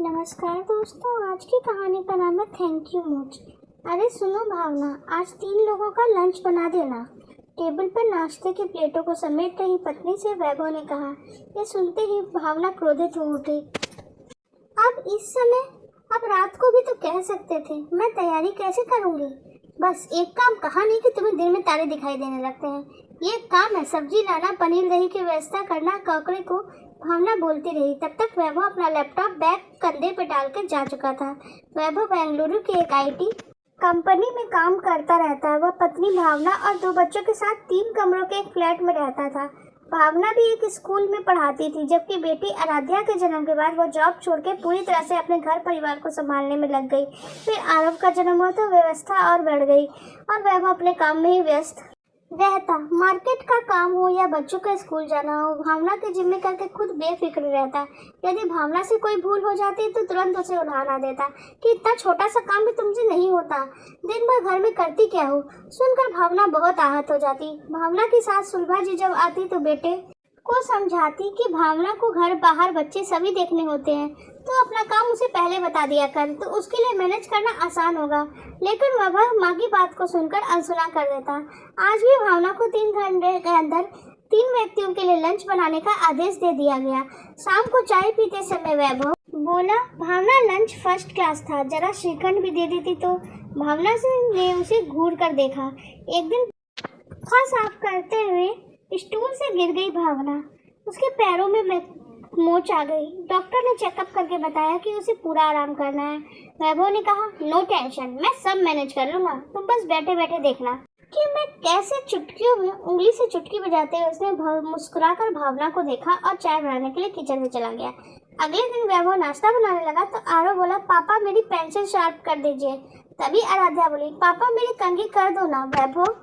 नमस्कार दोस्तों, आज की कहानी का नाम है थैंक यू मोच। अरे सुनो भावना, आज 3 लोगों का लंच बना देना। टेबल पर नाश्ते की प्लेटों को समेट रही पत्नी से वैभव ने कहा। ये सुनते ही भावना क्रोधित हो उठी। अब इस समय, अब रात को भी तो कह सकते थे, मैं तैयारी कैसे करूंगी। बस एक काम कहा नहीं कि तुम्हें दिन में तारे दिखाई देने लगते हैं। ये काम है, सब्जी लाना, पनीर दही की व्यवस्था करना, ककड़े को। भावना बोलती रही। तब तक वैभव अपना लैपटॉप बैग कंधे पे डालकर जा चुका था। वैभव बेंगलुरु की एक आईटी कंपनी में काम करता रहता है। वह पत्नी भावना और 2 बच्चों के साथ 3 कमरों के एक फ्लैट में रहता था। भावना भी एक स्कूल में पढ़ाती थी, जबकि बेटी आराध्या के जन्म के बाद वो जॉब छोड़ के पूरी तरह से अपने घर परिवार को संभालने में लग गई। फिर आरव का जन्म हुआ तो व्यवस्था और बढ़ गई और वैभव अपने काम में ही व्यस्त रहता। मार्केट का काम हो या बच्चों का स्कूल जाना हो, भावना के जिम्मे करके खुद बेफिक्र रहता। यदि भावना से कोई भूल हो जाती तो तुरंत उसे उठाना देता कि इतना छोटा सा काम भी तुमसे नहीं होता, दिन भर घर में करती क्या हो। सुनकर भावना बहुत आहत हो जाती। भावना की सास सुलभा जी जब आती तो बेटे को समझाती कि भावना को घर बाहर बच्चे सभी देखने होते हैं, तो अपना काम उसे पहले बता दिया कर, तो उसके लिए मैनेज करना आसान होगा। लेकिन वह माँ की बात को सुनकर अनसुना कर देता। आज भी भावना को 3 घंटे के अंदर 3 व्यक्तियों के लिए लंच बनाने का आदेश दे दिया गया। शाम को चाय पीते समय वैभव बोला, भावना लंच फर्स्ट क्लास था, जरा श्रीखंड भी दे देती तो। भावना ने उसे घूर कर देखा। एक दिन साफ करते हुए स्टूल से गिर गई भावना। उसके पैरों में मोच आ गई। डॉक्टर ने चेकअप करके बताया कि उसे पूरा आराम करना है। वैभव ने कहा, नो टेंशन, मैं सब मैनेज कर लूंगा, तुम बस बैठे बैठे देखना कि मैं कैसे चुटकियों में उंगली से चुटकी बजाते हुए उसने मुस्कुराकर भावना को देखा और चाय बनाने के लिए किचन में चला गया। अगले दिन वैभव नाश्ता बनाने लगा तो आरव बोला, पापा मेरी पेंसिल शार्प कर दीजिए। तभी आराध्या बोली, पापा मेरी कंघी कर दो ना। वैभव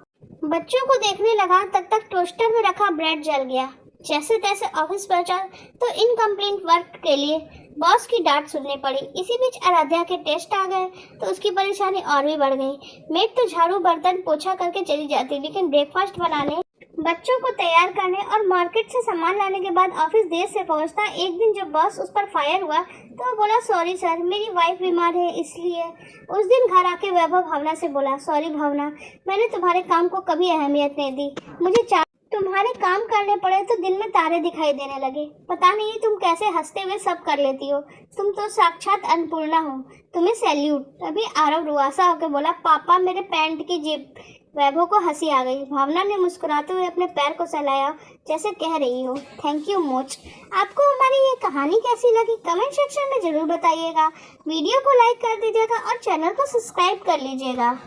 बच्चों को देखने लगा, तब तक टोस्टर में रखा ब्रेड जल गया। जैसे तैसे ऑफिस पहुंचा तो इनकम्प्लीट वर्क के लिए बॉस की डांट सुननी पड़ी। इसी बीच आराध्या के टेस्ट आ गए तो उसकी परेशानी और भी बढ़ गई। मेड तो झाड़ू बर्तन पोछा करके चली जाती, लेकिन ब्रेकफास्ट बनाने, बच्चों को तैयार करने और मार्केट से सामान लाने के बाद ऑफिस देर से पहुंचता। एक दिन जब बॉस उस पर फायर हुआ तो वो बोला, सॉरी सर, मेरी वाइफ बीमार है इसलिए। उस दिन घर आके वैभव भावना से बोला, सॉरी भावना, मैंने तुम्हारे काम को कभी अहमियत नहीं दी। मुझे तुम्हारे काम करने पड़े तो दिन में तारे दिखाई देने लगे। पता नहीं तुम कैसे हंसते हुए सब कर लेती हो, तुम तो साक्षात अन्नपूर्णा हो, तुम्हें सैल्यूट। तभी आरव रुआसा होकर बोला, पापा मेरे पैंट की जेब। वैभव को हंसी आ गई। भावना ने मुस्कुराते हुए अपने पैर को सहलाया, जैसे कह रही हो, थैंक यू मोच। आपको हमारी ये कहानी कैसी लगी कमेंट सेक्शन में जरूर बताइएगा। वीडियो को लाइक कर दीजिएगा और चैनल को सब्सक्राइब कर लीजिएगा।